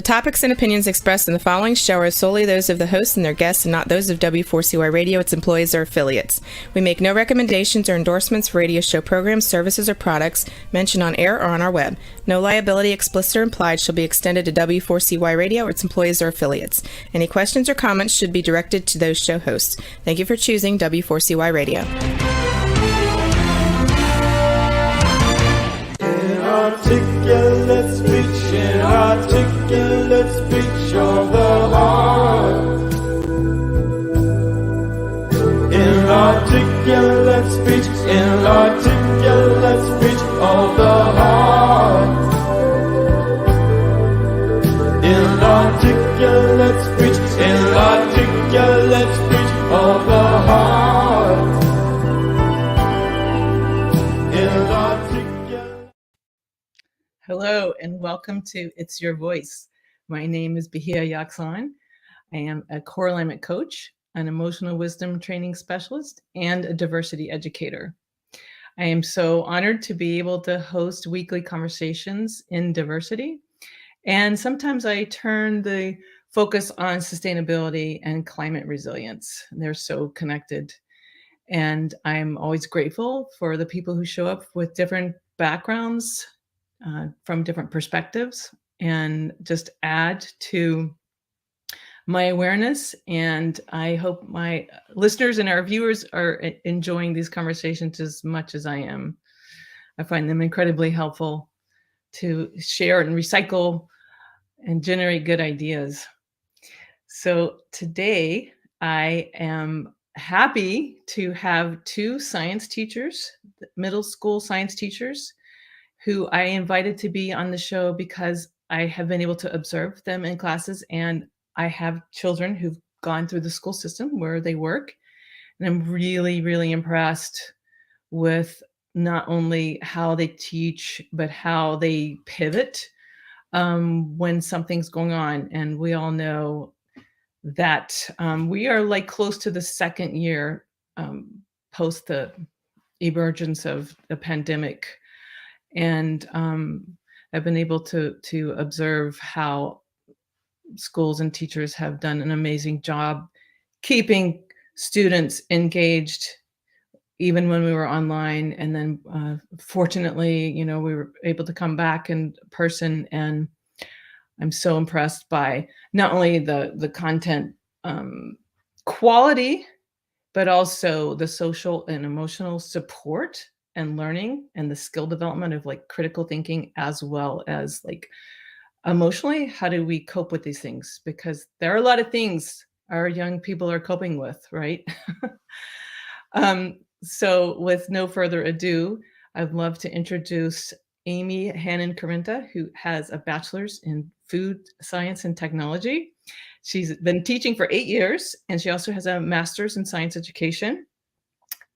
topics and opinions expressed in the following show are solely those of the hosts and their guests and not those of W4CY Radio, its employees, or affiliates. We make no recommendations or endorsements for radio show programs, services, or products mentioned on air or on our web. No liability, explicit or implied, shall be extended to W4CY Radio or its employees or affiliates. Any questions or comments should be directed to those show hosts. Thank you for choosing W4CY Radio. Inarticulate speech, inarticulate speech of the heart. Inarticulate speech, inarticulate speech of the heart. Inarticulate speech, inarticulate speech of the heart. Hello and welcome to It's Your Voice. My name is Bahia Yaxan. I am a core alignment coach, an emotional wisdom training specialist, and a diversity educator. I am so honored to be able to host weekly conversations in diversity. And sometimes I turn the focus on sustainability and climate resilience. They're so connected. And I'm always grateful for the people who show up with different backgrounds, from different perspectives, and just add to my awareness. And I hope my listeners and our viewers are enjoying these conversations as much as I am. I find them incredibly helpful to share and recycle and generate good ideas. So today I am happy to have two science teachers, middle school science teachers, who I invited to be on the show because I have been able to observe them in classes, and I have children who've gone through the school system where they work. And I'm really, really impressed with not only how they teach, but how they pivot when something's going on. And we all know that we are like close to the second year post the emergence of the pandemic. And I've been able to observe how schools and teachers have done an amazing job keeping students engaged, even when we were online. And then fortunately, we were able to come back in person. And I'm so impressed by not only the content quality, but also the social and emotional support and learning and the skill development of like critical thinking, as well as like emotionally, how do we cope with these things? Because there are a lot of things our young people are coping with, right? So with no further ado, I'd love to introduce Amy Hannon-Korynta, who has a bachelor's in food science and technology. She's been teaching for 8 years, and she also has a master's in science education.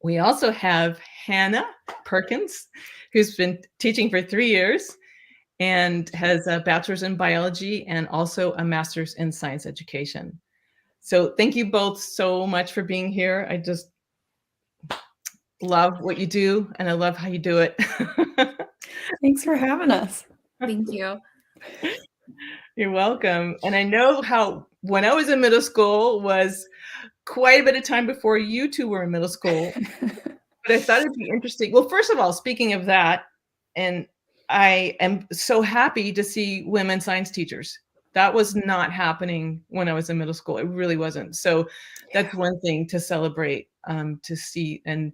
We also have Hannah Perkins, who's been teaching for 3 years and has a bachelor's in biology and also a master's in science education. So thank you both so much for being here. I just love what you do, and I love how you do it. Thanks for having us. Thank you. You're welcome. And I know how when I was in middle school was quite a bit of time before you two were in middle school. But I thought it'd be interesting. Well, first of all, speaking of that, and I am so happy to see women science teachers. That was not happening when I was in middle school. It really wasn't. So that's one thing to celebrate, to see. And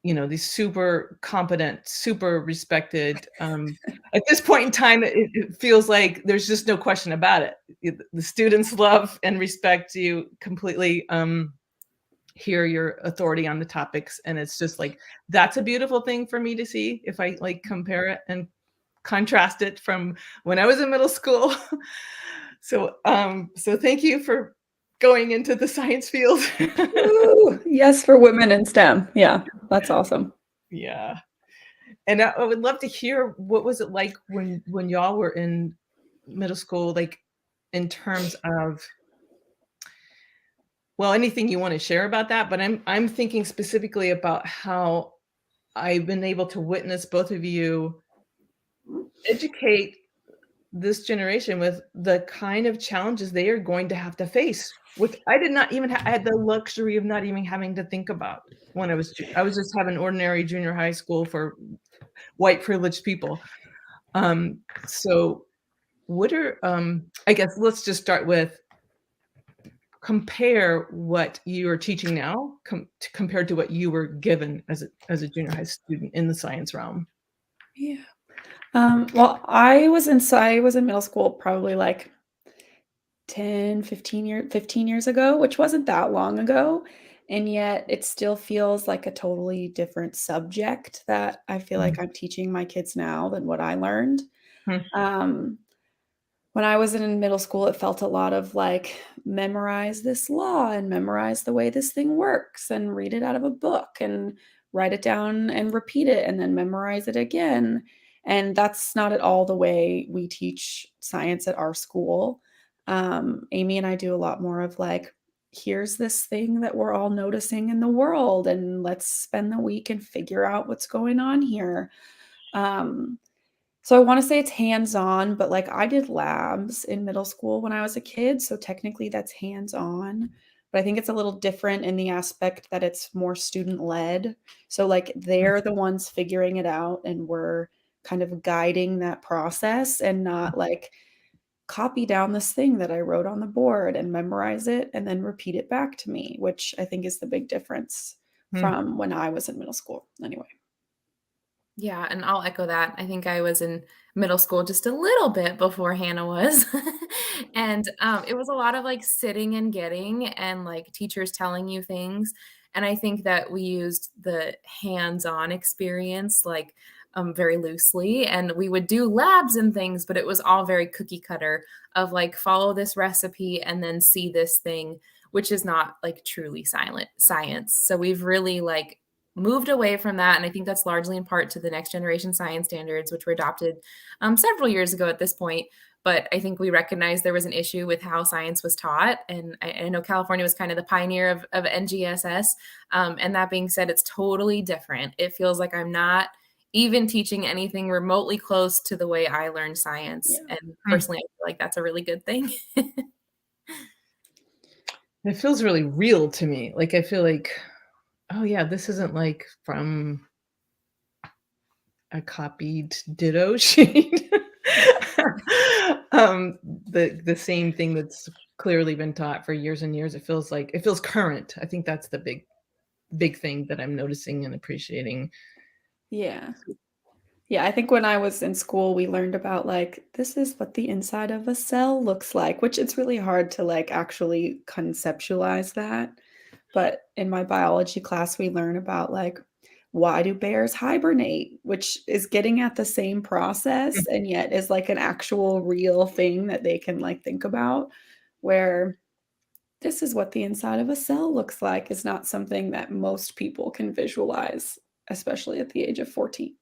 these super competent, super respected. At this point in time, it feels like there's just no question about it. The students love and respect you completely, hear your authority on the topics. And it's just like, that's a beautiful thing for me to see if I like compare it and contrast it from when I was in middle school. So thank you for going into the science field. Ooh, yes, for women in STEM. Yeah, that's awesome. Yeah. And I would love to hear, what was it like when y'all were in middle school, like in terms of, well, anything you want to share about that, but I'm thinking specifically about how I've been able to witness both of you educate this generation with the kind of challenges they are going to have to face, which I did not even I had the luxury of not even having to think about when I was just having ordinary junior high school for white privileged people. So what are I guess let's just start with compare what you are teaching now compared to what you were given as a junior high student in the science realm. Yeah. Well, I was in middle school probably like 10, 15 years ago, which wasn't that long ago. And yet it still feels like a totally different subject that I feel like I'm teaching my kids now than what I learned. Mhm. Um, when I was in middle school, it felt a lot of like memorize this law and memorize the way this thing works and read it out of a book and write it down and repeat it and then memorize it again. And that's not at all the way we teach science at our school. Amy and I do a lot more of like, here's this thing that we're all noticing in the world, and let's spend the week and figure out what's going on here. Um, so I wanna say it's hands-on, but, like, I did labs in middle school when I was a kid, so technically that's hands-on, but I think it's a little different in the aspect that it's more student-led. So, like, they're the ones figuring it out, and we're kind of guiding that process and not, like, copy down this thing that I wrote on the board and memorize it and then repeat it back to me, which I think is the big difference Mhm. from when I was in middle school, anyway. Yeah, and I'll echo that. I think I was in middle school just a little bit before Hannah was. And, it was a lot of, like, sitting and getting and, like, teachers telling you things, and I think that we used the hands-on experience, like, very loosely, and we would do labs and things, but it was all very cookie cutter of, like, follow this recipe and then see this thing, which is not, like, truly silent science. So we've really, like, moved away from that, and I think that's largely in part to the next generation science standards, which were adopted several years ago at this point. But I think we recognized there was an issue with how science was taught, and I know California was kind of the pioneer of NGSS. And that being said, it's totally different. It feels like I'm not even teaching anything remotely close to the way I learned science, Yeah. and personally, I feel like that's a really good thing. It feels really real to me. Like I feel like, oh yeah, this isn't like from a copied ditto sheet. The same thing that's clearly been taught for years and years. It feels current. I think that's the big thing that I'm noticing and appreciating. Yeah. Yeah, I think when I was in school, we learned about like, this is what the inside of a cell looks like, which it's really hard to like actually conceptualize that. But in my biology class, we learn about like, why do bears hibernate, which is getting at the same process and yet is like an actual real thing that they can like think about, where this is what the inside of a cell looks like is not something that most people can visualize, especially at the age of 14.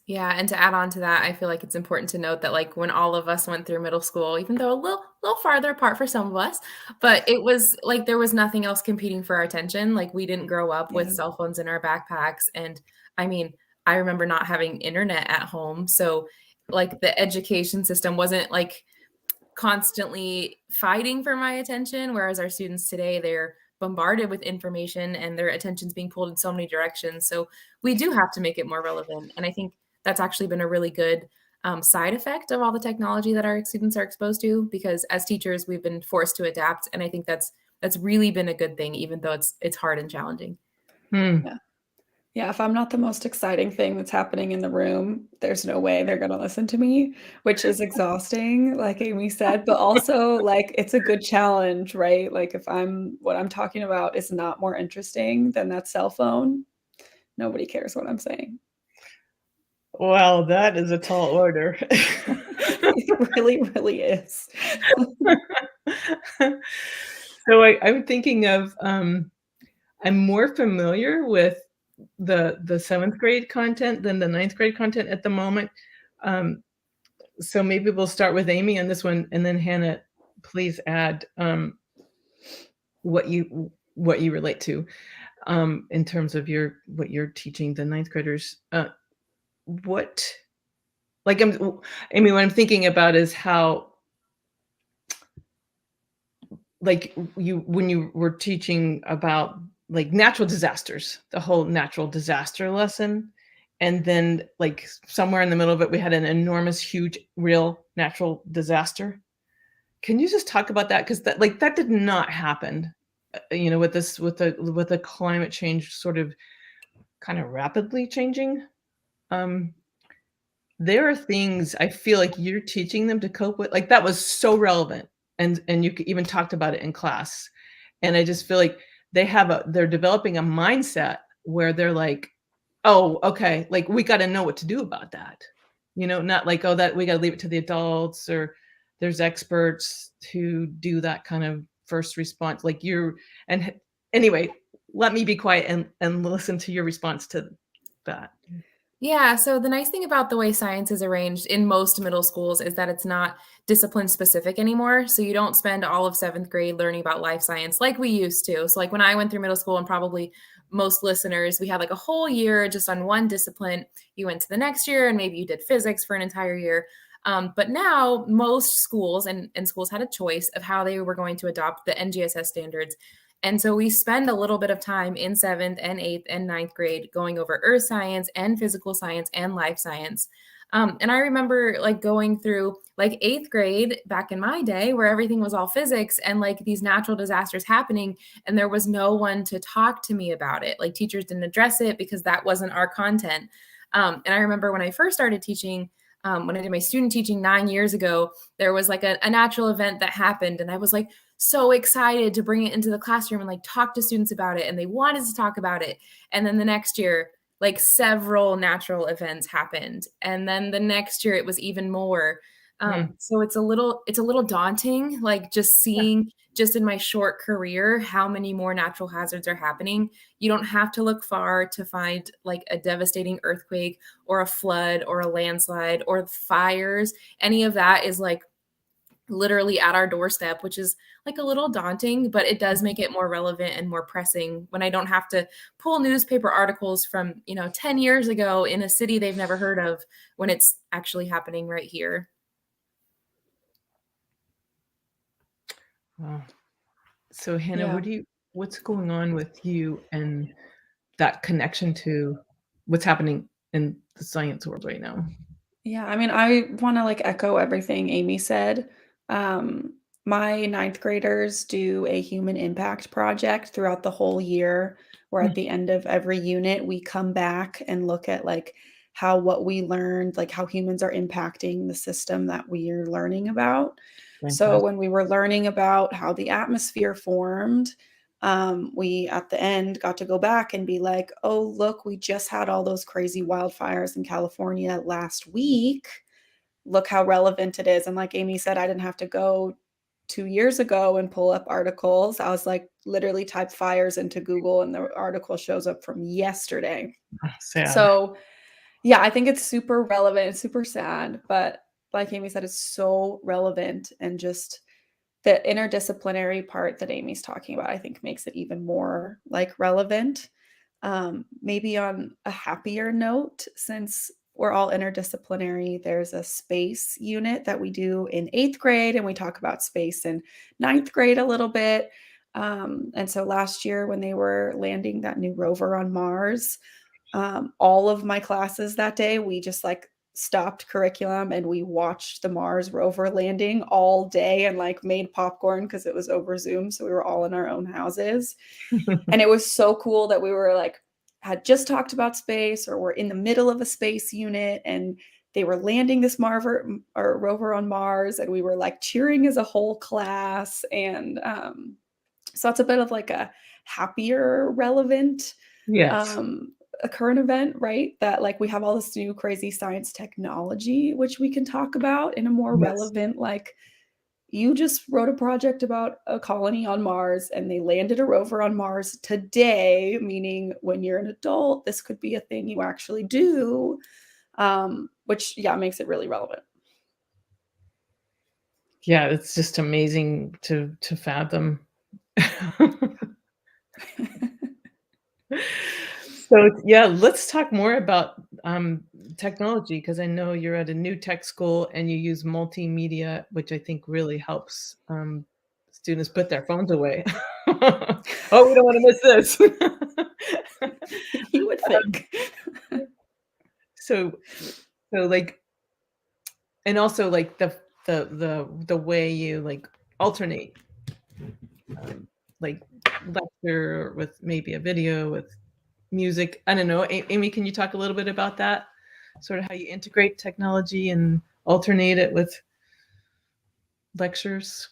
Yeah, and to add on to that, I feel like it's important to note that, like, when all of us went through middle school, even though a little farther apart for some of us, but it was like there was nothing else competing for our attention. Like, we didn't grow up with Yeah. cell phones in our backpacks, and I mean, I remember not having internet at home, so, like, the education system wasn't, like, constantly fighting for my attention, whereas our students today, they're bombarded with information and their attention's being pulled in so many directions. So we do have to make it more relevant. And I think that's actually been a really good side effect of all the technology that our students are exposed to, because as teachers, we've been forced to adapt. And I think that's really been a good thing, even though it's hard and challenging. Hmm. Yeah. Yeah, if I'm not the most exciting thing that's happening in the room, there's no way they're gonna listen to me, which is exhausting, like Amy said, but also, like, it's a good challenge, right? Like, if what I'm talking about is not more interesting than that cell phone, nobody cares what I'm saying. Well, that is a tall order. It really, really is. So I'm thinking of I'm more familiar with the seventh grade content than the ninth grade content at the moment. Um, so maybe we'll start with Amy on this one, and then Hannah, please add what you relate to in terms of what you're teaching the ninth graders. What Like, I mean, what I'm thinking about is how, like, when you were teaching about, like, natural disasters, the whole natural disaster lesson, and then, like, somewhere in the middle of it, we had an enormous, huge, real natural disaster. Can you just talk about that? 'Cause that did not happen, with this with the climate change sort of kinda rapidly changing. Um, there are things I feel like you're teaching them to cope with, like, that was so relevant, and you even talked about it in class, and I just feel like they're developing a mindset where they're like, "Oh, okay, like, we gotta know what to do about that." Not like, "Oh, that we gotta leave it to the adults," or there's experts who do that kind of first response, like, you're and h anyway, let me be quiet and listen to your response to that. Yeah, so the nice thing about the way science is arranged in most middle schools is that it's not discipline specific anymore. So you don't spend all of seventh grade learning about life science like we used to. So, like when I went through middle school, and probably most listeners, we had like a whole year just on one discipline. You went to the next year and maybe you did physics for an entire year. But now most schools and schools had a choice of how they were going to adopt the NGSS standards. And so we spend a little bit of time in seventh and eighth and ninth grade going over earth science and physical science and life science. And I remember like going through like eighth grade back in my day where everything was all physics and like these natural disasters happening. And there was no one to talk to me about it. Like teachers didn't address it because that wasn't our content. And I remember when I first started teaching, when I did my student teaching 9 years ago, there was like a natural event that happened. And I was like, so excited to bring it into the classroom and like talk to students about it. And they wanted to talk about it. And then the next year, like several natural events happened. And then the next year it was even more. So it's a little daunting, like just seeing just in my short career, how many more natural hazards are happening. You don't have to look far to find like a devastating earthquake or a flood or a landslide or fires. Any of that is like literally at our doorstep, which is like a little daunting, but it does make it more relevant and more pressing when I don't have to pull newspaper articles from, 10 years ago in a city they've never heard of when it's actually happening right here. Wow. So Hannah, Yeah. what's going on with you and that connection to what's happening in the science world right now? Yeah, I mean, I want to like echo everything Amy said. My ninth graders do a human impact project throughout the whole year, where at Mm, the end of every unit, we come back and look at like how what we learned, like how humans are impacting the system that we are learning about. So fantastic. when we were learning about how the atmosphere formed, we at the end got to go back and be like, oh, look, we just had all those crazy wildfires in California last week. Look how relevant it is. And like Amy said, I didn't have to go 2 years ago and pull up articles. I was like, literally type fires into Google and the article shows up from yesterday. Sad. So, yeah, I think it's super relevant. It's super sad, but like Amy said, it's so relevant and just the interdisciplinary part that Amy's talking about, I think makes it even more like relevant. Maybe on a happier note, since we're all interdisciplinary, there's a space unit that we do in eighth grade, and we talk about space in ninth grade a little bit. And so last year, when they were landing that new rover on Mars, all of my classes that day, we just like stopped curriculum and we watched the Mars rover landing all day and like made popcorn because it was over Zoom. So we were all in our own houses. And it was so cool that we were like, had just talked about space or were in the middle of a space unit and they were landing this rover on Mars and we were like cheering as a whole class. And so that's a bit of like a happier, relevant Yes. um, a current event, right? That like we have all this new crazy science technology, which we can talk about in a more Yes. relevant, like you just wrote a project about a colony on Mars and they landed a rover on Mars today, meaning when you're an adult, this could be a thing you actually do, which, yeah, makes it really relevant. Yeah, it's just amazing to fathom. So, yeah, let's talk more about, technology, because I know you're at a new tech school and you use multimedia, which I think really helps students put their phones away. Oh, we don't want to miss this. You would think. So like, and also like the way you like alternate, like lecture with maybe a video with music. I don't know. Amy, can you talk a little bit about that? Sort of how you integrate technology and alternate it with lectures?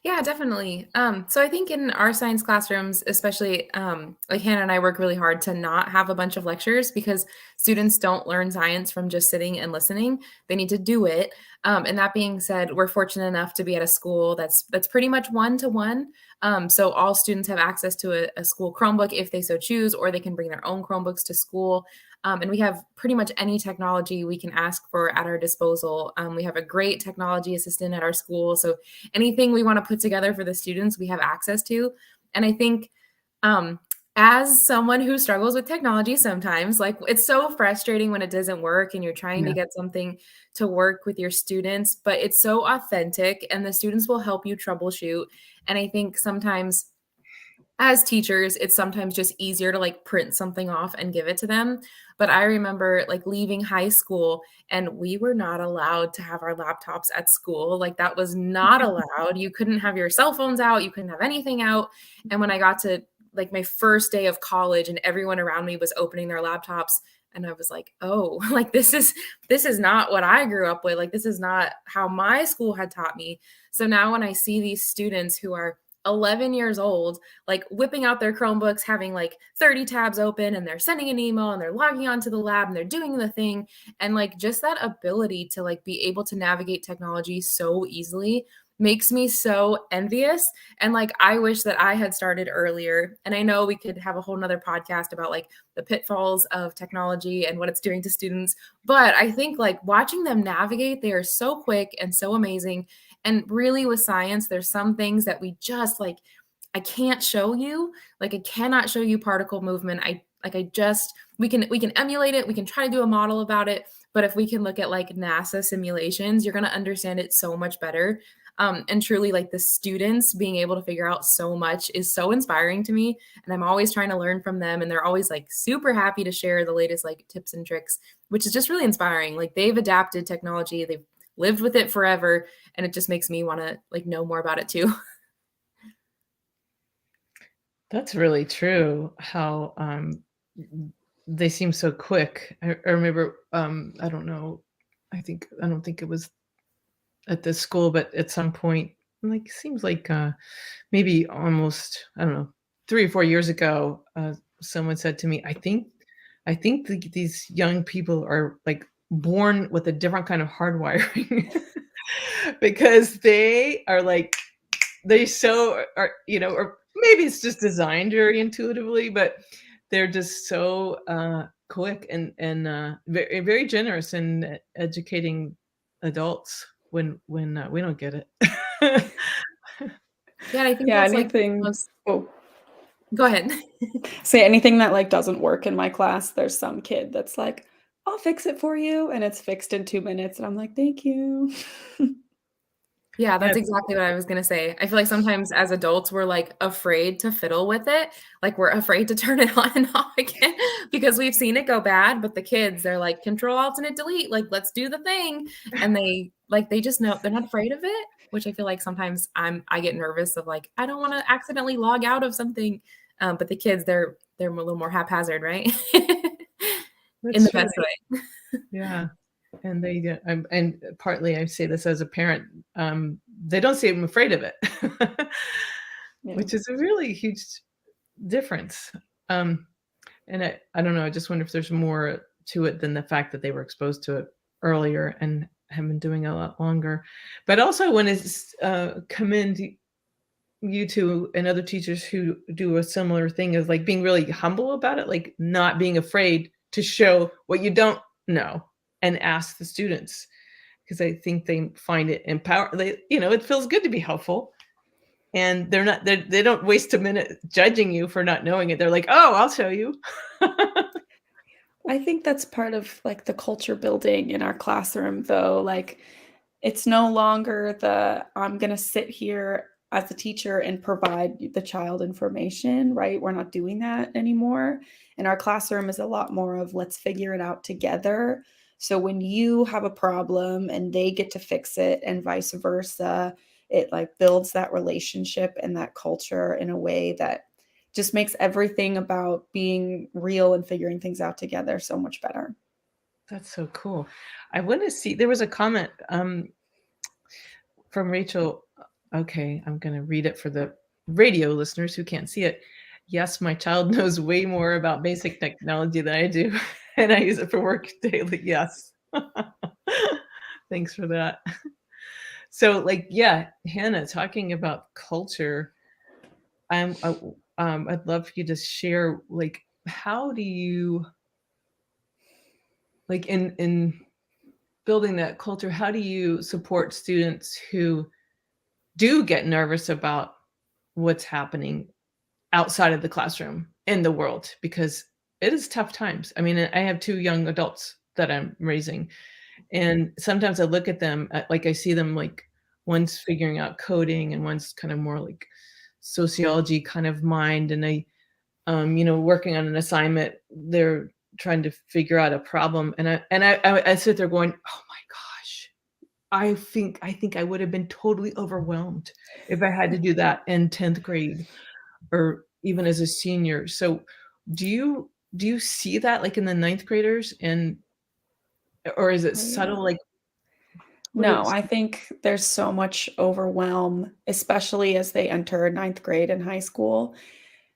Yeah, definitely. So I think in our science classrooms, especially like Hannah and I work really hard to not have a bunch of lectures because students don't learn science from just sitting and listening. They need to do it. And that being said, we're fortunate enough to be at a school that's pretty much one-to-one. So all students have access to a school Chromebook if they so choose, or they can bring their own Chromebooks to school. And we have pretty much any technology we can ask for at our disposal. We have a great technology assistant at our school. So anything we want to put together for the students, we have access to. And I think as someone who struggles with technology sometimes, like it's so frustrating when it doesn't work and you're trying to get something to work with your students, but it's so authentic and the students will help you troubleshoot. And I think sometimes as teachers, it's sometimes just easier to like print something off and give it to them. But I remember like leaving high school and we were not allowed to have our laptops at school. Like that was not allowed. You couldn't have your cell phones out. You couldn't have anything out. And when I got to like my first day of college and everyone around me was opening their laptops, and I was like, oh, like this is not what I grew up with. Like this is not how my school had taught me. So now when I see these students who are 11 years old, like whipping out their Chromebooks, having like 30 tabs open, and they're sending an email and they're logging onto the lab and they're doing the thing. And like just that ability to like be able to navigate technology so easily makes me so envious. And like, I wish that I had started earlier. And I know we could have a whole nother podcast about like the pitfalls of technology and what it's doing to students. But I think like watching them navigate, they are so quick and so amazing. And really with science, there's some things that we just like, I can't show you. Like I cannot show you particle movement. We can emulate it. We can try to do a model about it. But if we can look at like NASA simulations, you're going to understand it so much better. And truly like the students being able to figure out so much is so inspiring to me. And I'm always trying to learn from them. And they're always like super happy to share the latest like tips and tricks, which is just really inspiring. Like they've adapted technology. They've lived with it forever. And it just makes me want to like know more about it too. That's really true. How they seem so quick. I remember, I don't know, I don't think it was at this school, but at some point, like seems like maybe almost, I don't know, 3 or 4 years ago, someone said to me, I think these young people are like born with a different kind of hardwiring because they are like, they so are, you know, or maybe it's just designed very intuitively, but they're just so quick and very, very generous in educating adults when we don't get it. Yeah, I think Yeah, that's anything. like Oh, go ahead. say anything that like doesn't work in my class, there's some kid that's like, I'll fix it for you, and it's fixed in 2 minutes, and I'm like, thank you. Yeah, that's exactly what I was going to say. I feel like sometimes as adults, we're like afraid to fiddle with it. Like we're afraid to turn it on and off again because we've seen it go bad. But the kids, they're like Control Alternate Delete, like let's do the thing. And they just know they're not afraid of it, which I feel like sometimes I get nervous of like, I don't want to accidentally log out of something. But the kids, they're a little more haphazard, right? In the best way. Yeah. And and partly I say this as a parent, they don't say I'm afraid of it, which is a really huge difference. And I don't know, I just wonder if there's more to it than the fact that they were exposed to it earlier and have been doing it a lot longer. But also when it's commend you two and other teachers who do a similar thing is like being really humble about it, like not being afraid to show what you don't know and ask the students, because I think they find it it feels good to be helpful, and they don't waste a minute judging you for not knowing it. They're like, oh, I'll show you. I think that's part of like the culture building in our classroom, though. Like, it's no longer the I'm going to sit here as a teacher and provide the child information, right? We're not doing that anymore. And our classroom is a lot more of let's figure it out together. So when you have a problem and they get to fix it and vice versa, it like builds that relationship and that culture in a way that just makes everything about being real and figuring things out together so much better. That's so cool. I want to see, there was a comment from Rachel. Okay, I'm going to read it for the radio listeners who can't see it. Yes, my child knows way more about basic technology than I do, and I use it for work daily. Yes. Thanks for that. So, like, yeah, Hannah, talking about culture, I'd love for you to share, like, how do you, like, in building that culture, how do you support students who do get nervous about what's happening outside of the classroom in the world? Because it is tough times. I mean, I have 2 young adults that I'm raising, and sometimes I look at them, like, I see them, like, one's figuring out coding and one's kind of more like sociology kind of mind, and working on an assignment, they're trying to figure out a problem, and I sit there going, "Oh my gosh, I think I would have been totally overwhelmed if I had to do that in 10th grade or even as a senior." So do you see that, like, in the ninth graders, or is it Oh, yeah. subtle? Like, what No, is I think there's so much overwhelm, especially as they enter ninth grade in high school.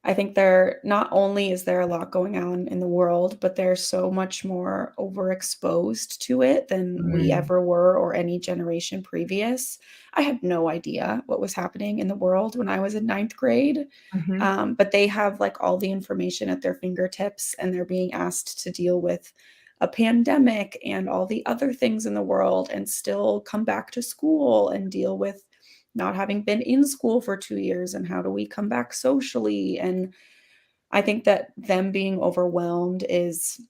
I think there not only is there a lot going on in the world, but they're so much more overexposed to it than we Mm, ever were or any generation previous. I had no idea what was happening in the world when I was in ninth grade. mhm, But they have like all the information at their fingertips and they're being asked to deal with a pandemic and all the other things in the world and still come back to school and deal with not having been in school for 2 years and how do we come back socially. And I think that them being overwhelmed is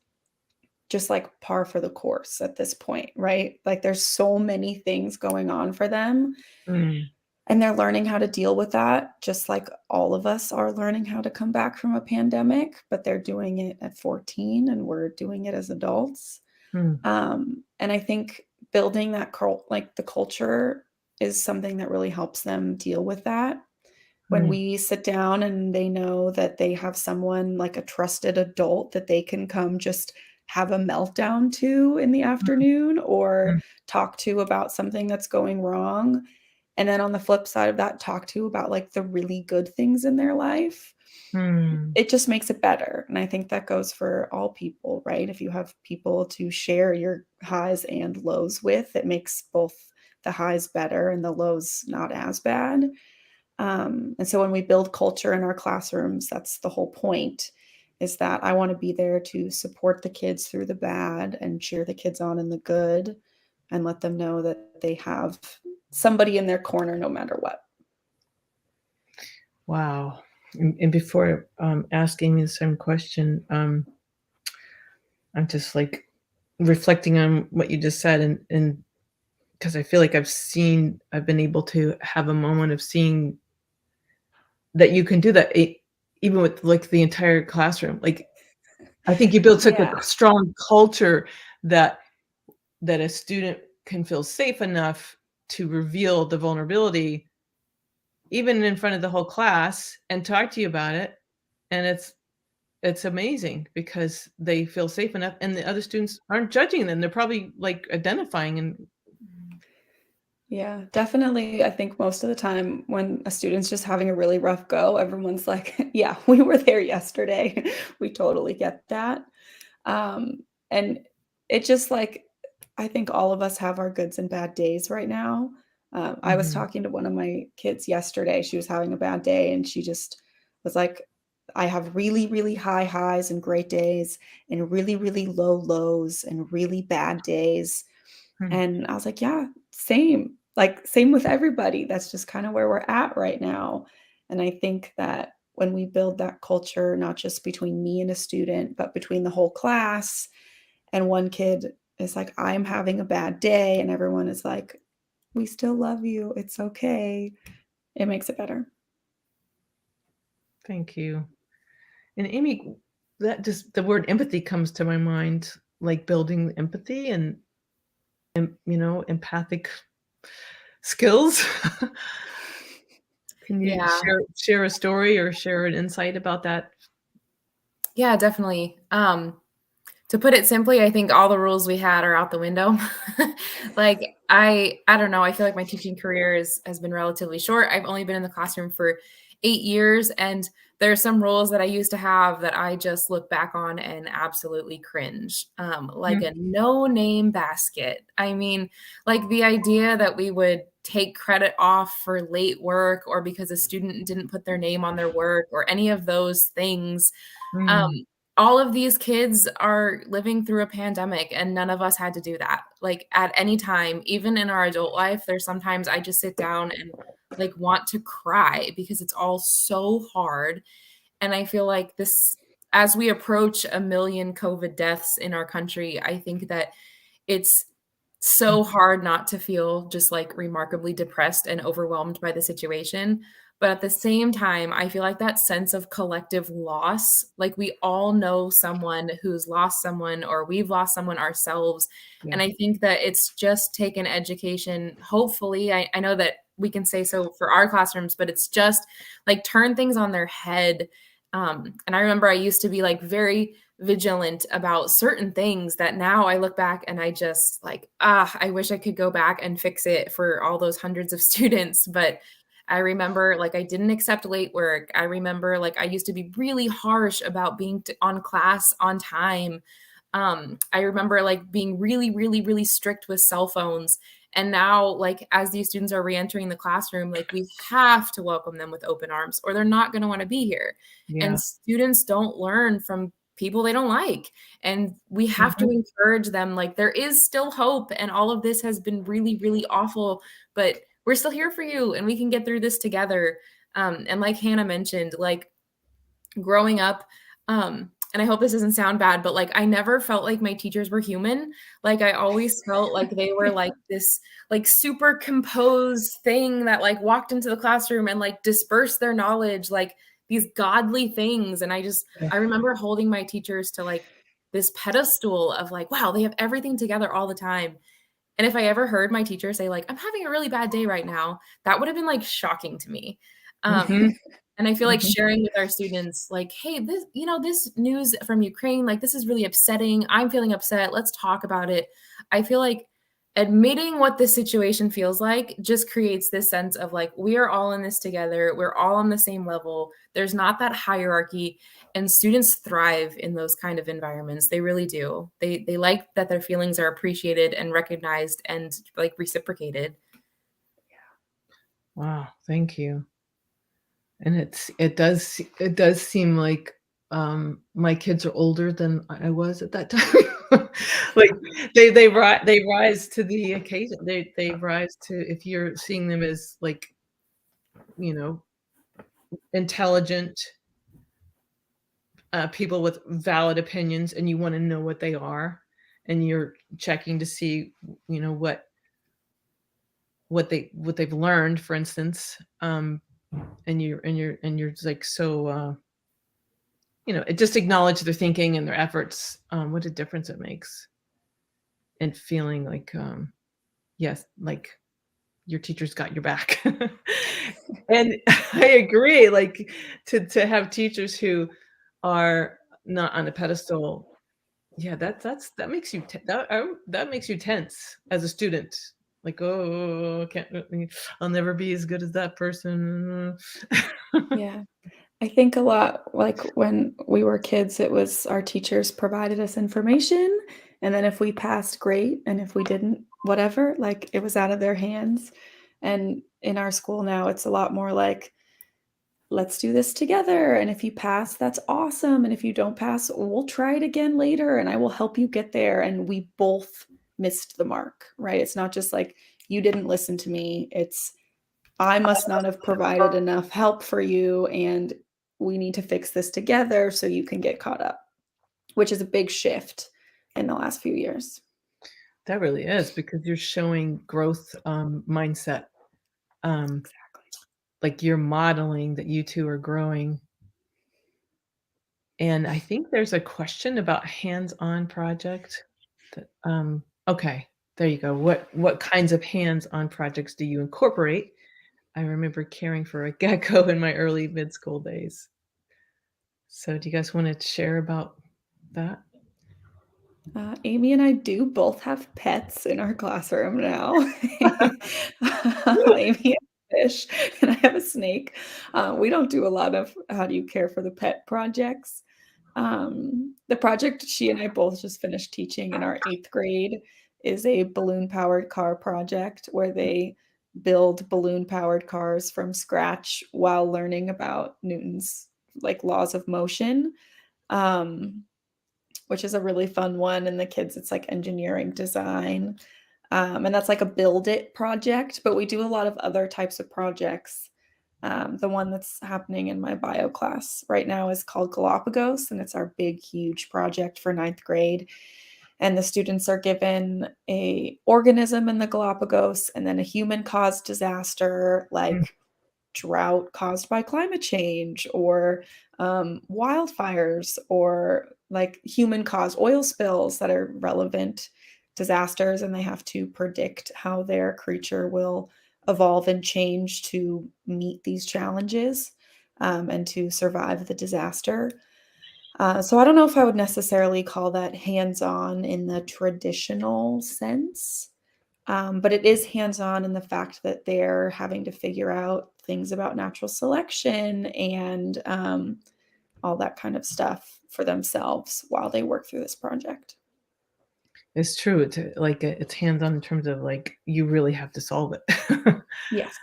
just like par for the course at this point, right? Like there's so many things going on for them mm, and they're learning how to deal with that, just like all of us are learning how to come back from a pandemic, but they're doing it at 14 and we're doing it as adults. mm, And I think building that like the culture is something that really helps them deal with that. When mm, we sit down and they know that they have someone like a trusted adult that they can come just have a meltdown to in the afternoon or mm, talk to about something that's going wrong. And then on the flip side of that, talk to about like the really good things in their life. mm, It just makes it better. And I think that goes for all people, right? If you have people to share your highs and lows with, it makes both the highs better and the lows not as bad. And so when we build culture in our classrooms, that's the whole point is that I want to be there to support the kids through the bad and cheer the kids on in the good and let them know that they have somebody in their corner no matter what. wow. And before asking the same question, I'm just like reflecting on what you just said, and because I feel like I've been able to have a moment of seeing that you can do that, even with like the entire classroom. Like, I think you build such a Yeah. strong culture that a student can feel safe enough to reveal the vulnerability, even in front of the whole class, and talk to you about it. And it's amazing because they feel safe enough, and the other students aren't judging them. They're probably like identifying and Yeah, definitely. I think most of the time when a student's just having a really rough go, everyone's like, yeah, we were there yesterday. We totally get that. And it just like, I think all of us have our goods and bad days right now. I was Mhm, talking to one of my kids yesterday. She was having a bad day and she just was like, I have really, really high highs and great days and really, really low lows and really bad days. mm, And I was like, yeah, same. Like, same with everybody. That's just kind of where we're at right now. And I think that when we build that culture, not just between me and a student, but between the whole class, and one kid is like, I'm having a bad day, and everyone is like, we still love you, it's okay, it makes it better. Thank you. And Amy, that just the word empathy comes to my mind, like building empathy and empathic skills. Can you Yeah. share a story or share an insight about that? Yeah, definitely. To put it simply, I think all the rules we had are out the window. Like I don't know, I feel like my teaching career has been relatively short. I've only been in the classroom for 8 years, and there are some rules that I used to have that I just look back on and absolutely cringe. Like a no-name basket. I mean, like the idea that we would take credit off for late work or because a student didn't put their name on their work or any of those things. Um, Mm. all of these kids are living through a pandemic, and none of us had to do that. Like at any time, even in our adult life, there's sometimes I just sit down and like want to cry because it's all so hard. And I feel like this, as we approach 1 million COVID deaths in our country, I think that it's so hard not to feel just like remarkably depressed and overwhelmed by the situation. But at the same time, I feel like that sense of collective loss, like we all know someone who's lost someone or we've lost someone ourselves. Yeah. And I think that it's just taken education. Hopefully, I know that we can say so for our classrooms, but it's just like turn things on their head. And I remember I used to be like very vigilant about certain things that now I look back and I just like, I wish I could go back and fix it for all those hundreds of students. But I remember like I didn't accept late work. I remember like I used to be really harsh about being on class on time. I remember like being really, really, really strict with cell phones. And now, like, as these students are reentering the classroom, like, we have to welcome them with open arms or they're not going to want to be here. Yeah. And students don't learn from people they don't like. And we have to encourage them, like, there is still hope. And all of this has been really, really awful, but we're still here for you and we can get through this together. And like Hannah mentioned, like, growing up, and I hope this doesn't sound bad, but like I never felt like my teachers were human. Like I always felt like they were like this like super composed thing that like walked into the classroom and like dispersed their knowledge, like these godly things. And I remember holding my teachers to like this pedestal of like, wow, they have everything together all the time. And if I ever heard my teacher say like, I'm having a really bad day right now, that would have been like shocking to me. And I feel like sharing with our students, like, hey, this news from Ukraine, like, this is really upsetting. I'm feeling upset. Let's talk about it. I feel like admitting what this situation feels like just creates this sense of like, we are all in this together. We're all on the same level. There's not that hierarchy. And students thrive in those kind of environments. They really do. They like that their feelings are appreciated and recognized and like reciprocated. Wow. Thank you. And it does seem like my kids are older than I was at that time. Like they rise to the occasion. They rise to, if you're seeing them as like, intelligent people with valid opinions, and you want to know what they are, and you're checking to see, what they've learned, for instance. And you're like, so it just acknowledge their thinking and their efforts, what a difference it makes. And feeling like, yes, like your teacher's got your back. And I agree, like to have teachers who are not on a pedestal. Yeah, that makes you that makes you tense as a student. Like, oh, I'll never be as good as that person. Yeah. I think a lot like when we were kids, it was our teachers provided us information. And then if we passed, great. And if we didn't, whatever, like it was out of their hands. And in our school now, it's a lot more like, let's do this together. And if you pass, that's awesome. And if you don't pass, we'll try it again later and I will help you get there. And we both missed the mark, right? It's not just like, you didn't listen to me. It's, I must not have provided enough help for you. And we need to fix this together so you can get caught up, which is a big shift in the last few years. That really is, because you're showing growth mindset. Exactly. Like you're modeling that you two are growing. And I think there's a question about hands-on project. Okay, there you go. What kinds of hands-on projects do you incorporate? I remember caring for a gecko in my early mid-school days. So do you guys want to share about that? Amy and I do both have pets in our classroom now. Amy has a fish, and I have a snake. We don't do a lot of how do you care for the pet projects. The project she and I both just finished teaching in our 8th grade is a balloon-powered car project where they build balloon-powered cars from scratch while learning about Newton's, like, laws of motion. Um, which is a really fun one. And the kids, it's like engineering design. And that's like a build it project, but we do a lot of other types of projects. The one that's happening in my bio class right now is called Galapagos, and it's our big, huge project for 9th grade. And the students are given a organism in the Galapagos and then a human caused disaster Mm. like drought caused by climate change or wildfires or like human caused oil spills that are relevant disasters, and they have to predict how their creature will evolve and change to meet these challenges and to survive the disaster. So I don't know if I would necessarily call that hands-on in the traditional sense. But it is hands-on in the fact that they're having to figure out things about natural selection and all that kind of stuff for themselves while they work through this project. It's true. It's hands-on in terms of like you really have to solve it. Yes.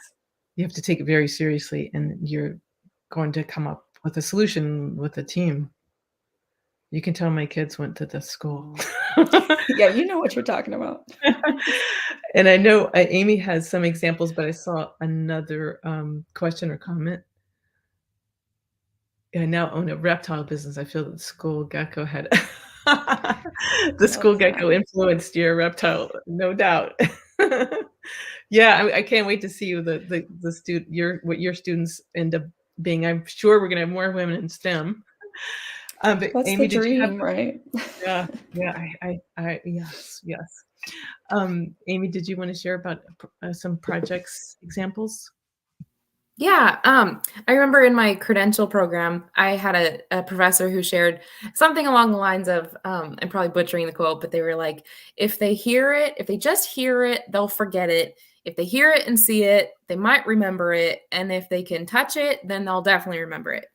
You have to take it very seriously, and you're going to come up with a solution with the team. You can tell my kids went to this school. Yeah, you know what you're talking about. And I know Amy has some examples, but I saw another question or comment. I now own a reptile business. I feel that the school gecko had the school Love gecko that. influenced your reptile, no doubt. Yeah, I can't wait to see you the student what your students end up being. I'm sure we're gonna have more women in STEM. But That's the Amy, did you have dream, right? yeah, yeah, I yes, yes. Amy, did you want to share about some projects examples? Yeah, I remember in my credential program, I had a professor who shared something along the lines of, I'm probably butchering the quote, but they were like, if they just hear it, they'll forget it. If they hear it and see it, they might remember it. And if they can touch it, then they'll definitely remember it.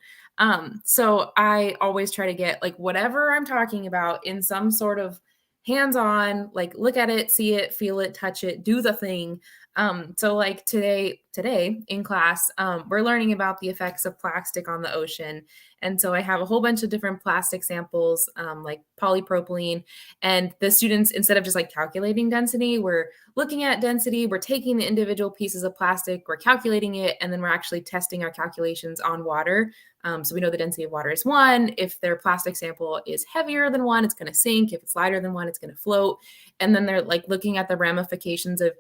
So I always try to get like whatever I'm talking about in some sort of hands-on, like look at it, see it, feel it, touch it, do the thing. So like today in class, we're learning about the effects of plastic on the ocean. And so I have a whole bunch of different plastic samples, like polypropylene, and the students, instead of just like calculating density, we're looking at density, we're taking the individual pieces of plastic, we're calculating it, and then we're actually testing our calculations on water. So we know the density of water is 1. If their plastic sample is heavier than 1, it's going to sink. If it's lighter than 1, it's going to float. And then they're like looking at the ramifications of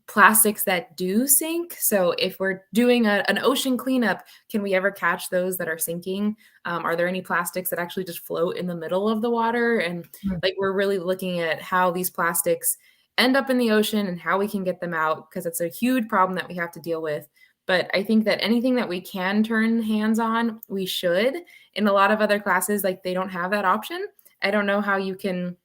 plastics that do sink. So if we're doing an ocean cleanup, can we ever catch those that are sinking? Are there any plastics that actually just float in the middle of the water? And like we're really looking at how these plastics end up in the ocean and how we can get them out, because it's a huge problem that we have to deal with. But I think that anything that we can turn hands on, we should. In a lot of other classes, like they don't have that option. I don't know how you can,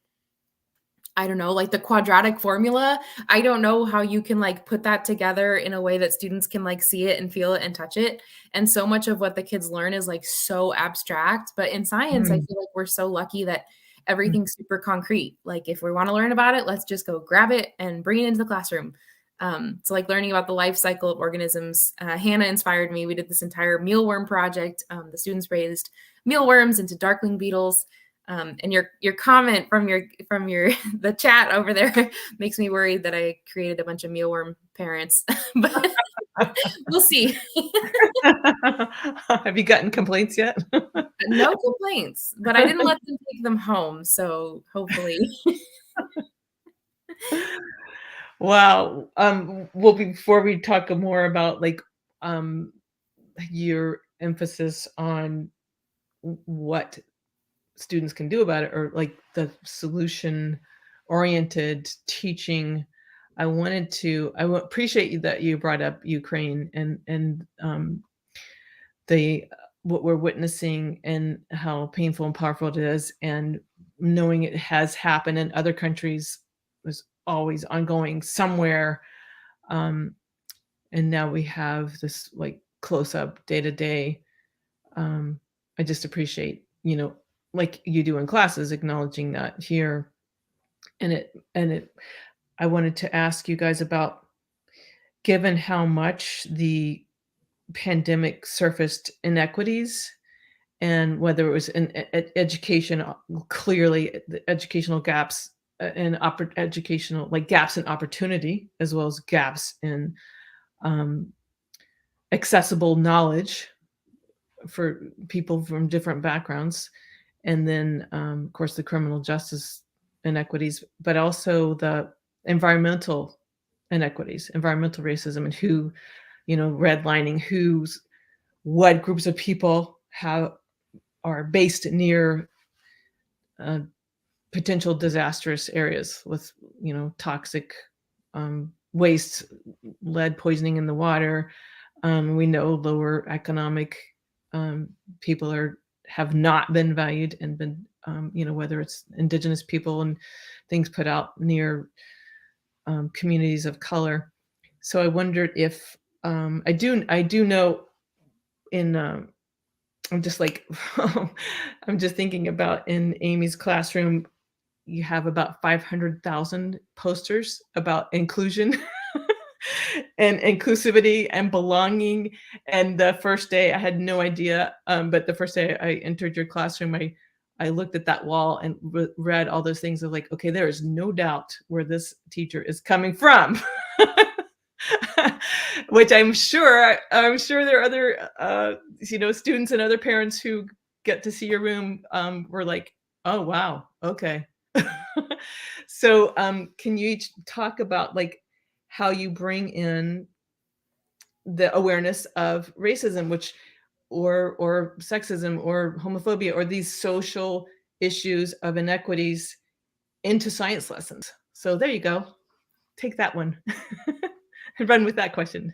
I don't know, like the quadratic formula. I don't know how you can like put that together in a way that students can like see it and feel it and touch it. And so much of what the kids learn is like so abstract. But in science, I Mm. feel like we're so lucky that everything's super concrete. Like if we want to learn about it, let's just go grab it and bring it into the classroom. So like learning about the life cycle of organisms, Hannah inspired me. We did this entire mealworm project. The students raised mealworms into darkling beetles. And your comment from your the chat over there makes me worried that I created a bunch of mealworm parents. But We'll see. Have you gotten complaints yet? No complaints, but I didn't let them take them home, so hopefully. Wow. Well, before we talk more about like um your emphasis on what students can do about it, or like the solution oriented teaching, appreciate you that you brought up Ukraine and the what we're witnessing and how painful and powerful it is, and knowing it has happened in other countries was always ongoing somewhere. um and now we have this like close up day to day. I just appreciate, like you do in classes, acknowledging that here. And it I wanted to ask you guys about, given how much the pandemic surfaced inequities, and whether it was in education, clearly the educational gaps, and educational like gaps in opportunity, as well as gaps in um, accessible knowledge for people from different backgrounds, and then of course the criminal justice inequities, but also the environmental inequities, environmental racism, and who, redlining, what groups of people have are based near uh, potential disastrous areas with, toxic waste, lead poisoning in the water. We know lower economic people have not been valued and been, whether it's indigenous people and things put out near communities of color. So I wondered if I do know in I'm just like I'm just thinking about in Amy's classroom, you have about 500,000 posters about inclusion and inclusivity and belonging. And the first day I had no idea, but the first day I entered your classroom, I looked at that wall and read all those things of like, okay, there is no doubt where this teacher is coming from. Which I'm sure there are other students and other parents who get to see your room, were like, oh wow, okay. So can you each talk about like how you bring in the awareness of racism, which or sexism or homophobia or these social issues of inequities into science lessons? So there you go. Take that one. And run with that question.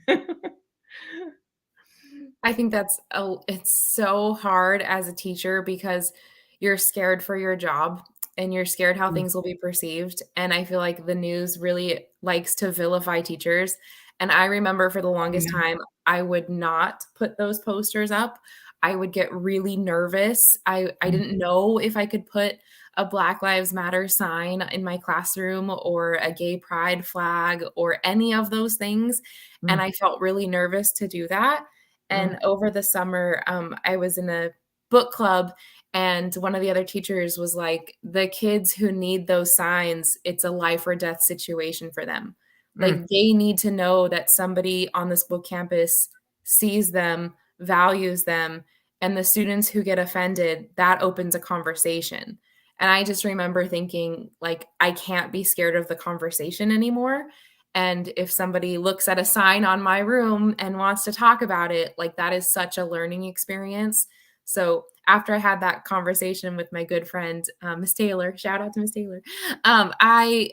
I think it's so hard as a teacher because you're scared for your job and you're scared how Mm, things will be perceived. And I feel like the news really likes to vilify teachers. And I remember for the longest yeah. time, I would not put those posters up. I would get really nervous. I Mm, didn't know if I could put a Black Lives Matter sign in my classroom or a gay pride flag or any of those things. And mm, I felt really nervous to do that. mm, And over the summer, I was in a book club, and one of the other teachers was like, the kids who need those signs, it's a life or death situation for them. Like mm, they need to know that somebody on this book campus sees them, values them, and the students who get offended, that opens a conversation. And I just remember thinking, like, I can't be scared of the conversation anymore. And if somebody looks at a sign on my room and wants to talk about it, like that is such a learning experience. So after I had that conversation with my good friend, Miss Taylor, shout out to Miss Taylor, I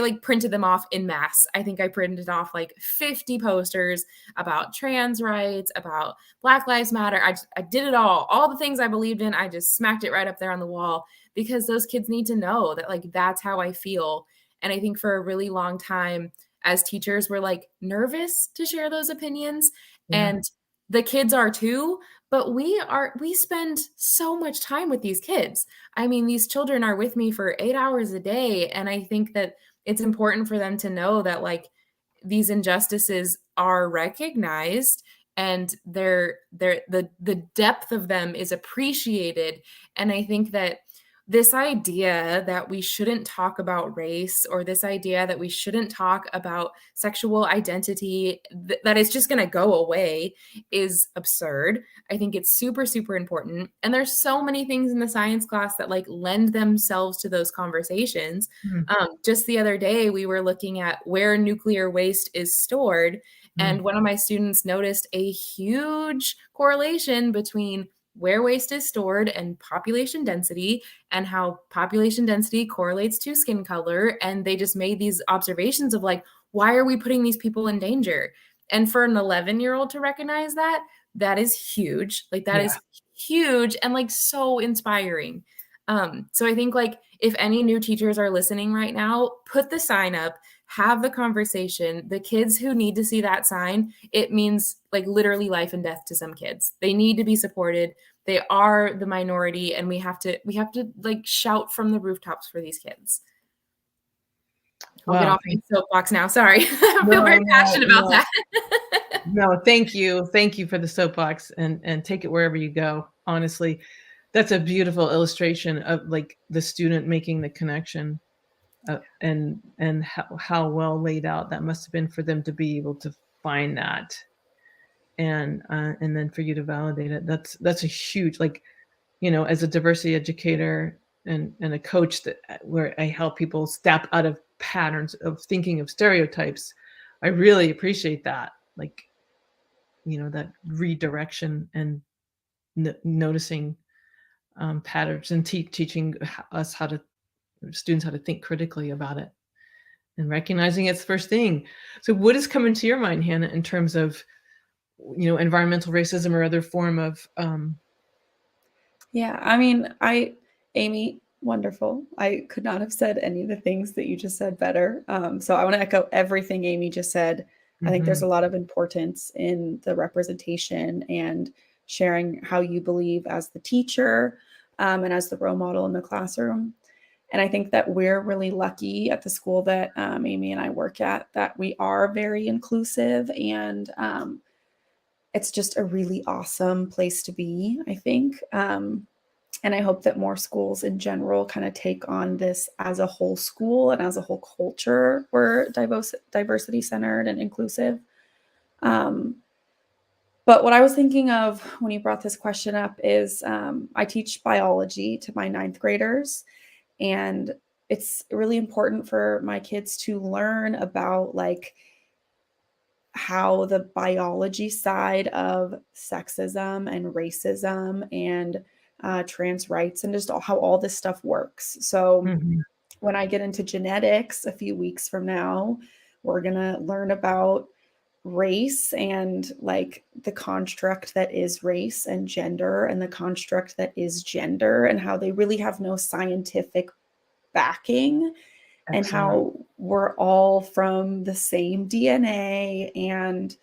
like printed them off in mass. I think I printed off like 50 posters about trans rights, about Black Lives Matter. I did it all the things I believed in. I just smacked it right up there on the wall because those kids need to know that like that's how I feel. And I think for a really long time, as teachers, we're like nervous to share those opinions. yeah. And the kids are too, but we spend so much time with these kids. I mean, these children are with me for 8 hours a day. And I think that it's important for them to know that like these injustices are recognized and the depth of them is appreciated. And I think that this idea that we shouldn't talk about race, or this idea that we shouldn't talk about sexual identity, that it's just going to go away, is absurd. I think it's super, super important. And there's so many things in the science class that like lend themselves to those conversations. Just the other day, we were looking at where nuclear waste is stored. And one of my students noticed a huge correlation between where waste is stored and population density, and how population density correlates to skin color. And they just made these observations of like, why are we putting these people in danger? And for an 11-year-old to recognize that, that is huge. Like that is huge and like so inspiring. So I think like if any new teachers are listening right now, put the sign up, have the conversation. The kids who need to see that sign, it means like literally life and death to some kids. They need to be supported. They are the minority, and we have to like shout from the rooftops for these kids. I'll get off my soapbox now. Sorry. I feel very passionate about that. No, thank you. Thank you for the soapbox, and take it wherever you go. Honestly, that's a beautiful illustration of like the student making the connection, and how well laid out that must have been for them to be able to find that, and then for you to validate it. That's a huge, like, as a diversity educator and a coach where I help people step out of patterns of thinking of stereotypes. I really appreciate that, like, that redirection and noticing patterns, and teaching us students how to think critically about it, and recognizing it's the first thing. So what is coming to your mind, Hannah, in terms of, environmental racism or other form of Yeah, I mean, Amy, wonderful. I could not have said any of the things that you just said better. So I want to echo everything Amy just said. I think there's a lot of importance in the representation and sharing how you believe as the teacher, and as the role model in the classroom. And I think that we're really lucky at the school that Amy and I work at, that we are very inclusive, and it's just a really awesome place to be, I think. And I hope that more schools in general kind of take on this as a whole school and as a whole culture. We're diversity centered and inclusive. But what I was thinking of when you brought this question up is I teach biology to my 9th graders, and it's really important for my kids to learn about like how the biology side of sexism and racism and trans rights and just how all this stuff works. So when I get into genetics a few weeks from now, we're going to learn about race and like the construct that is race, and gender and the construct that is gender, and how they really have no scientific backing. And how we're all from the same DNA. And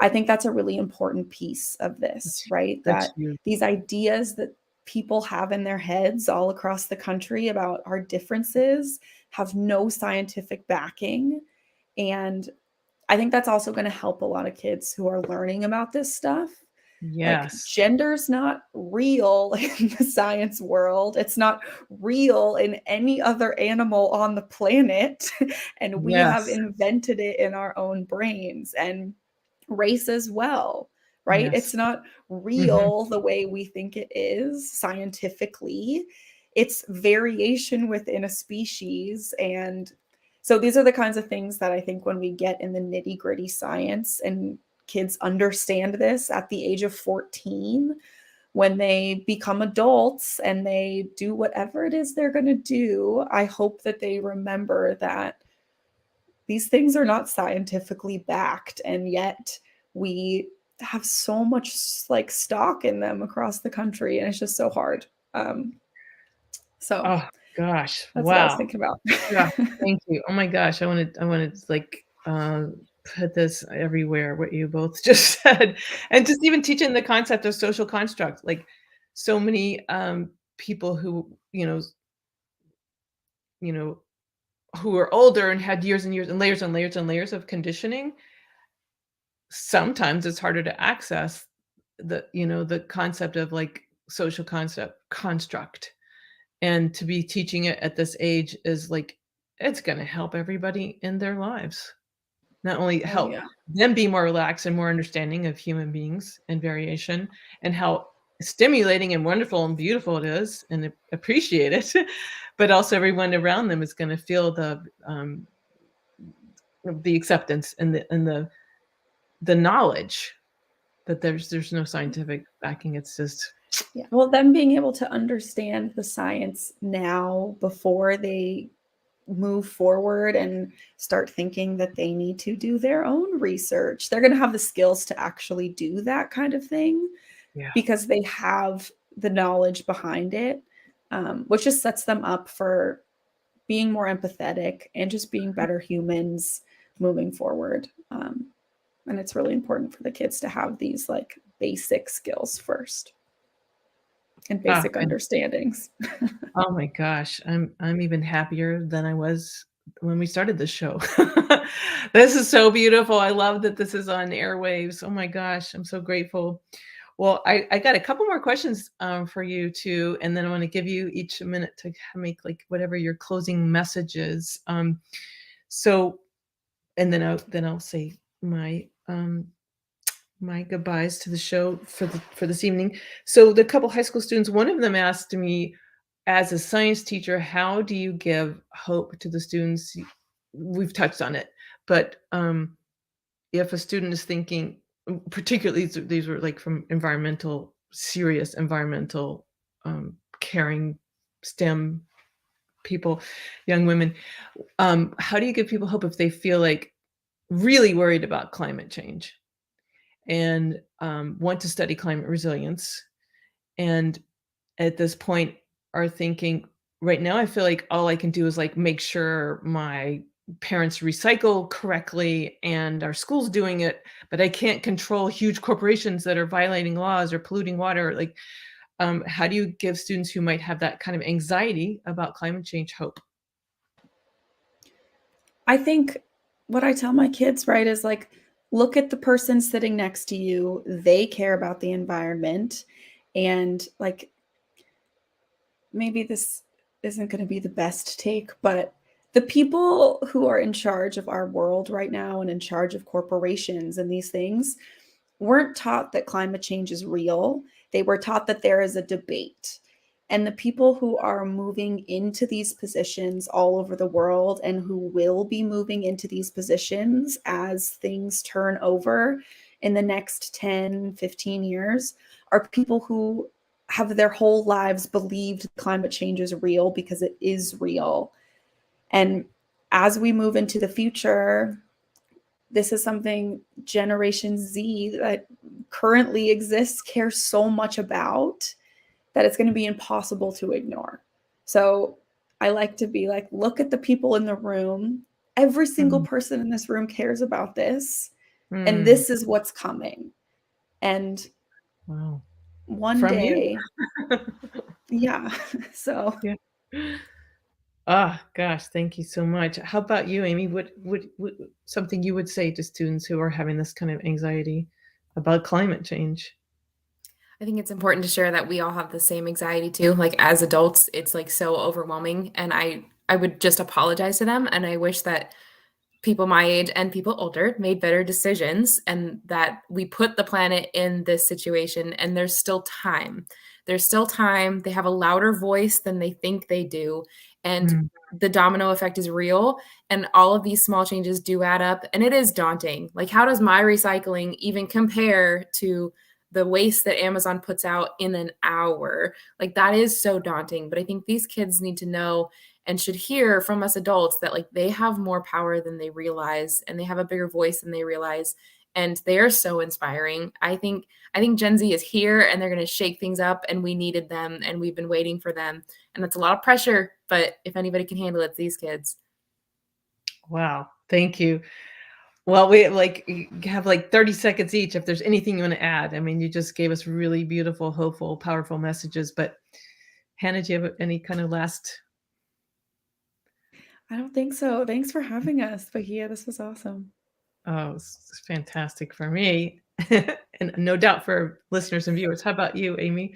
I think that's a really important piece of this, right? That these ideas that people have in their heads all across the country about our differences have no scientific backing. And I think that's also going to help a lot of kids who are learning about this stuff. Like, gender's not real in the science world. It's not real in any other animal on the planet. And we have invented it in our own brains, and race as well, right? It's not real the way we think it is scientifically. It's variation within a species. And so these are the kinds of things that I think when we get in the nitty-gritty science, and kids understand this at the age of 14, when they become adults and they do whatever it is they're going to do, I hope that they remember that these things are not scientifically backed, and yet we have so much like stock in them across the country, and it's just so hard. Oh gosh, that's what I was thinking about. Yeah, thank you. Oh my gosh, I want to like put this everywhere, what you both just said, and just even teaching the concept of social construct. Like, so many people who who are older and had years and years and layers and layers and layers of conditioning, sometimes it's harder to access the concept of like social construct, And to be teaching it at this age is like, it's going to help everybody in their lives. Not only Oh, help yeah. them be more relaxed and more understanding of human beings and variation, and how stimulating and wonderful and beautiful it is, and appreciate it, but also everyone around them is going to feel the acceptance and the knowledge that there's no scientific backing. It's just Yeah. Well, them being able to understand the science now before they move forward and start thinking that they need to do their own research. They're going to have the skills to actually do that kind of thing yeah. because they have the knowledge behind it, which just sets them up for being more empathetic and just being better humans moving forward. And it's really important for the kids to have these like basic skills first and Ah, basic understandings. oh my gosh, I'm even happier than I was when we started this show. This is so beautiful. I love that this is on airwaves. Oh my gosh, I'm so grateful. Well, I got a couple more questions for you too, and then I want to give you each a minute to make like whatever your closing message is. So, and then I'll say my goodbyes to the show for this evening. So the couple high school students, one of them asked me, as a science teacher, how do you give hope to the students? We've touched on it, but if a student is thinking, particularly these were like from serious environmental, caring STEM people, young women, how do you give people hope if they feel like really worried about climate change and want to study climate resilience, and at this point are thinking, right now I feel like all I can do is like make sure my parents recycle correctly and our school's doing it, but I can't control huge corporations that are violating laws or polluting water. Like, how do you give students who might have that kind of anxiety about climate change hope? I think what I tell my kids, right, is like, look at the person sitting next to you. They care about the environment. And like, maybe this isn't going to be the best take, but the people who are in charge of our world right now and in charge of corporations and these things weren't taught that climate change is real. They were taught that there is a debate. And the people who are moving into these positions all over the world and who will be moving into these positions as things turn over in the next 10, 15 years are people who have their whole lives believed climate change is real because it is real. And as we move into the future, this is something Generation Z that currently exists cares so much about that it's going to be impossible to ignore. So I like to be like, look at the people in the room. Every single Mhm. person in this room cares about this, and Mm, this is what's coming. And wow. one From you. day, yeah. So Yeah. Ah, gosh, thank you so much. How about you, Amy? What something you would say to students who are having this kind of anxiety about climate change? I think it's important to share that we all have the same anxiety too. Like as adults, it's like so overwhelming and I would just apologize to them and I wish that people my age and people older made better decisions and that we put the planet in this situation and there's still time. There's still time. They have a louder voice than they think they do and Mm, the domino effect is real and all of these small changes do add up and it is daunting. Like how does my recycling even compare to the waste that Amazon puts out in an hour? Like that is so daunting, but I think these kids need to know and should hear from us adults that like they have more power than they realize and they have a bigger voice than they realize and they are so inspiring. I think Gen Z is here and they're going to shake things up and we needed them and we've been waiting for them and that's a lot of pressure, but if anybody can handle it, it's these kids. wow, thank you. Well, we have like 30 seconds each if there's anything you want to add. I mean, you just gave us really beautiful, hopeful, powerful messages, but Hannah, do you have any kind of last? I don't think so. Thanks for having us. But yeah, this was awesome. Oh, it's fantastic for me and no doubt for listeners and viewers. How about you, Amy?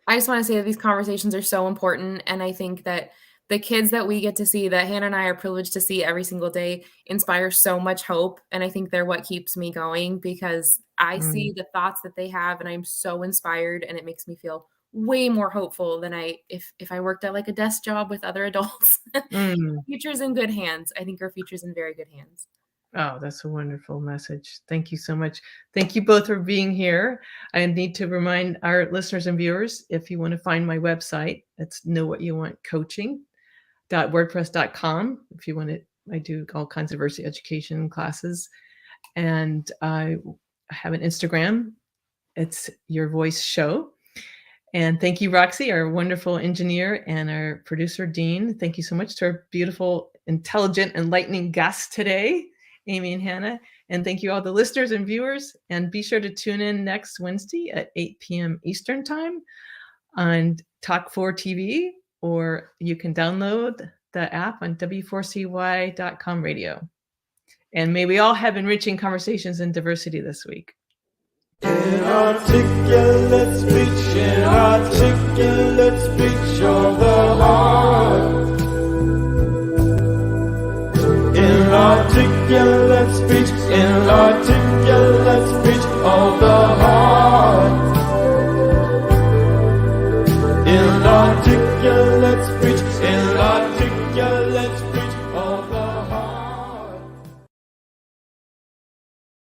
I just want to say that these conversations are so important. And I think that the kids that we get to see, that Hannah and I are privileged to see every single day, inspire so much hope. And I think they're what keeps me going, because I see the thoughts that they have and I'm so inspired, and it makes me feel way more hopeful than if I worked at like a desk job with other adults. Future's in good hands. I think our future's in very good hands. Oh, that's a wonderful message. Thank you so much. Thank you both for being here. I need to remind our listeners and viewers, if you want to find my website, it's knowwhatyouvantcoaching.wordpress.com. If you want to, I do all kinds of diversity education classes. And I have an Instagram. It's Your Voice Show. And thank you, Roxy, our wonderful engineer, and our producer, Dean. Thank you so much to our beautiful, intelligent, enlightening guests today, Amy and Hannah. And thank you all the listeners and viewers. And be sure to tune in next Wednesday at 8 p.m. Eastern Time on Talk4 TV, or you can download the app on w4cy.com radio. And may we all have enriching conversations in diversity this week. Inarticulate speech, inarticulate speech of the heart. Inarticulate speech, inarticulate speech of the heart. Inarticulate speech, inarticulate speech.